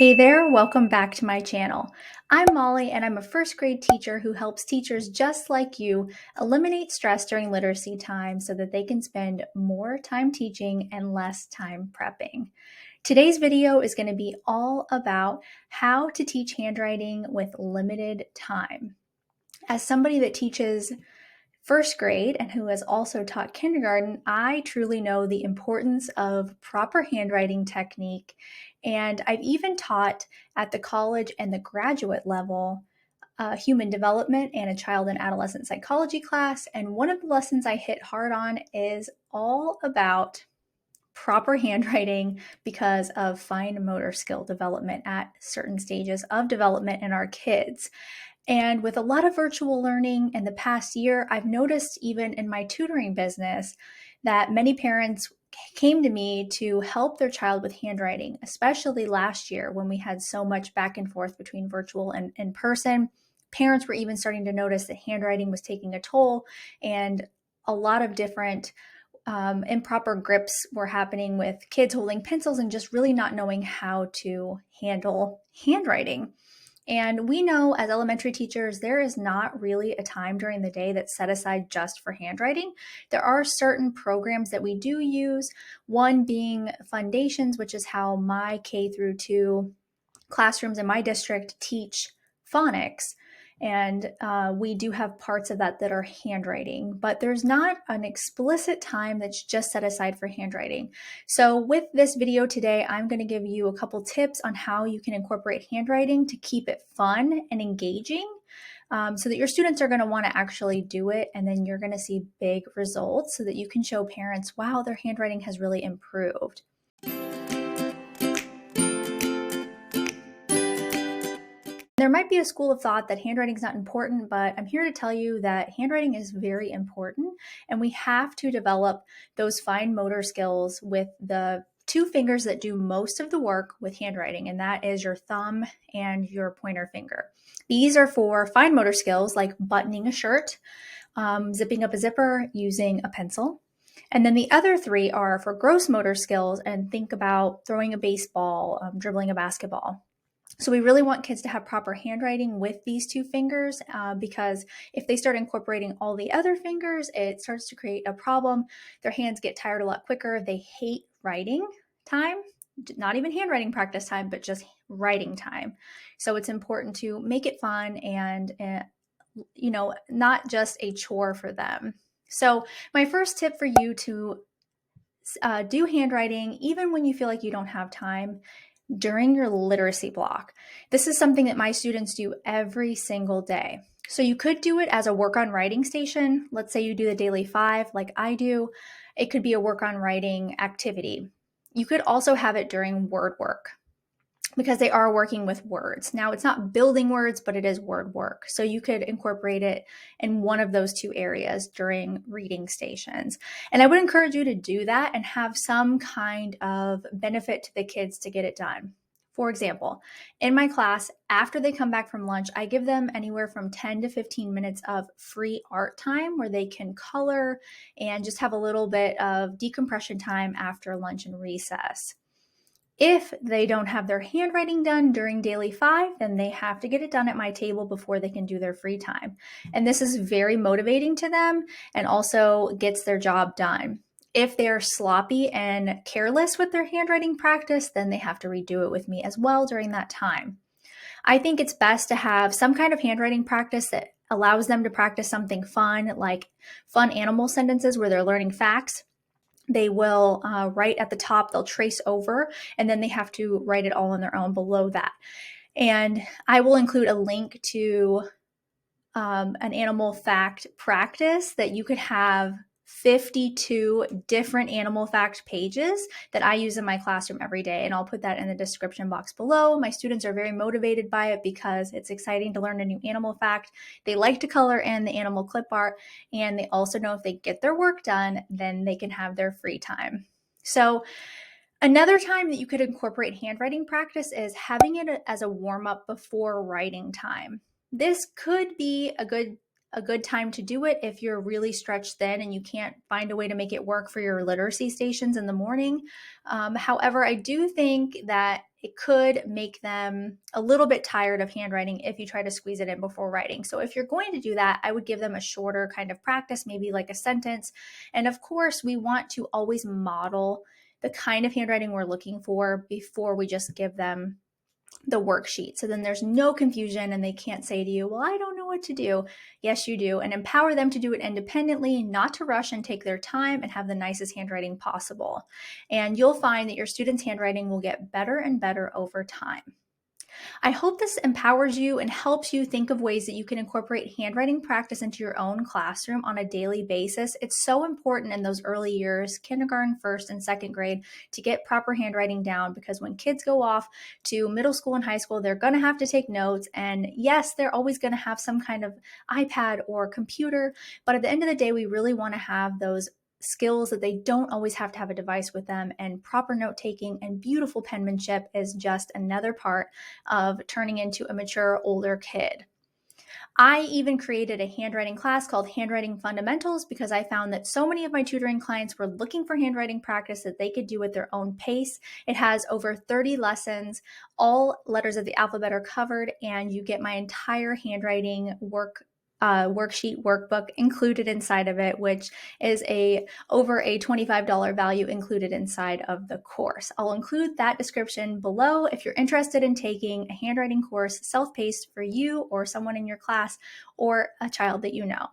Hey there, welcome back to my channel. I'm Molly and I'm a first grade teacher who helps teachers just like you eliminate stress during literacy time so that they can spend more time teaching and less time prepping. Today's video is going to be all about how to teach handwriting with limited time. As somebody that teaches first grade and who has also taught kindergarten, I truly know the importance of proper handwriting technique. And I've even taught at the college and the graduate level human development and a child and adolescent psychology class. And one of the lessons I hit hard on is all about proper handwriting because of fine motor skill development at certain stages of development in our kids. And with a lot of virtual learning in the past year, I've noticed even in my tutoring business that many parents came to me to help their child with handwriting, especially last year when we had so much back and forth between virtual and in person. Parents were even starting to notice that handwriting was taking a toll, and a lot of different improper grips were happening with kids holding pencils and just really not knowing how to handle handwriting. And we know as elementary teachers, there is not really a time during the day that's set aside just for handwriting. There are certain programs that we do use, one being Foundations, which is how my K through 2 classrooms in my district teach phonics. And we do have parts of that that are handwriting, but there's not an explicit time that's just set aside for handwriting. So with this video today, I'm going to give you a couple tips on how you can incorporate handwriting to keep it fun and engaging, so that your students are going to want to actually do it, and then you're going to see big results so that you can show parents, wow, their handwriting has really improved. There might be a school of thought that handwriting is not important, but I'm here to tell you that handwriting is very important, and we have to develop those fine motor skills with the two fingers that do most of the work with handwriting, and that is your thumb and your pointer finger. These are for fine motor skills like buttoning a shirt, zipping up a zipper, using a pencil. And then the other three are for gross motor skills, and think about throwing a baseball, dribbling a basketball. So we really want kids to have proper handwriting with these two fingers, because if they start incorporating all the other fingers, it starts to create a problem. Their hands get tired a lot quicker. They hate writing time, not even handwriting practice time, but just writing time. So it's important to make it fun and, not just a chore for them. So my first tip for you to do handwriting, even when you feel like you don't have time, during your literacy block. This is something that my students do every single day. So you could do it as a work on writing station. Let's say you do the daily 5 like I do. It could be a work on writing activity. You could also have it during word work, because they are working with words. Now, it's not building words, but it is word work. So you could incorporate it in one of those two areas during reading stations. And I would encourage you to do that and have some kind of benefit to the kids to get it done. For example, in my class, after they come back from lunch, I give them anywhere from 10 to 15 minutes of free art time where they can color and just have a little bit of decompression time after lunch and recess. If they don't have their handwriting done during daily 5, then they have to get it done at my table before they can do their free time. And this is very motivating to them and also gets their job done. If they're sloppy and careless with their handwriting practice, then they have to redo it with me as well during that time. I think it's best to have some kind of handwriting practice that allows them to practice something fun, like fun animal sentences where they're learning facts. They will write at the top, they'll trace over, and then they have to write it all on their own below that. And I will include a link to an animal fact practice that you could have 52 different animal fact pages that I use in my classroom every day. And I'll put that in the description box below. My students are very motivated by it because it's exciting to learn a new animal fact. They like to color in the animal clip art, and they also know if they get their work done, then they can have their free time. So another time that you could incorporate handwriting practice is having it as a warm-up before writing time. This could be a good time to do it if you're really stretched thin and you can't find a way to make it work for your literacy stations in the morning. However, I do think that it could make them a little bit tired of handwriting if you try to squeeze it in before writing. So if you're going to do that, I would give them a shorter kind of practice, maybe like a sentence. And of course, we want to always model the kind of handwriting we're looking for before we just give them the worksheet. So then there's no confusion and they can't say to you, well, I don't know what to do. Yes, you do. And empower them to do it independently, not to rush and take their time and have the nicest handwriting possible. And you'll find that your students' handwriting will get better and better over time. I hope this empowers you and helps you think of ways that you can incorporate handwriting practice into your own classroom on a daily basis. It's so important in those early years, kindergarten, first, and second grade, to get proper handwriting down, because when kids go off to middle school and high school, they're going to have to take notes. And yes, they're always going to have some kind of iPad or computer, but at the end of the day, we really want to have those skills that they don't always have to have a device with them, and proper note taking and beautiful penmanship is just another part of turning into a mature older kid. I even created a handwriting class called Handwriting Fundamentals because I found that so many of my tutoring clients were looking for handwriting practice that they could do at their own pace. It has over 30 lessons, all letters of the alphabet are covered, and you get my entire handwriting worksheet workbook included inside of it, which is over a $25 value included inside of the course. I'll include that description below if you're interested in taking a handwriting course self-paced for you or someone in your class or a child that you know.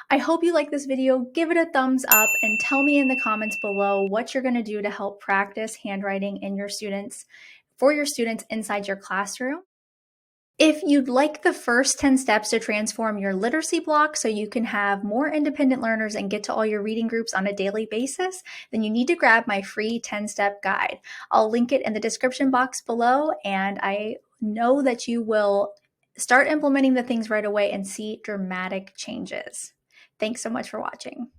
I hope you like this video. Give it a thumbs up and tell me in the comments below what you're going to do to help practice handwriting for your students inside your classroom. If you'd like the first 10 steps to transform your literacy block so you can have more independent learners and get to all your reading groups on a daily basis, then you need to grab my free 10-step guide. I'll link it in the description box below, and I know that you will start implementing the things right away and see dramatic changes. Thanks so much for watching.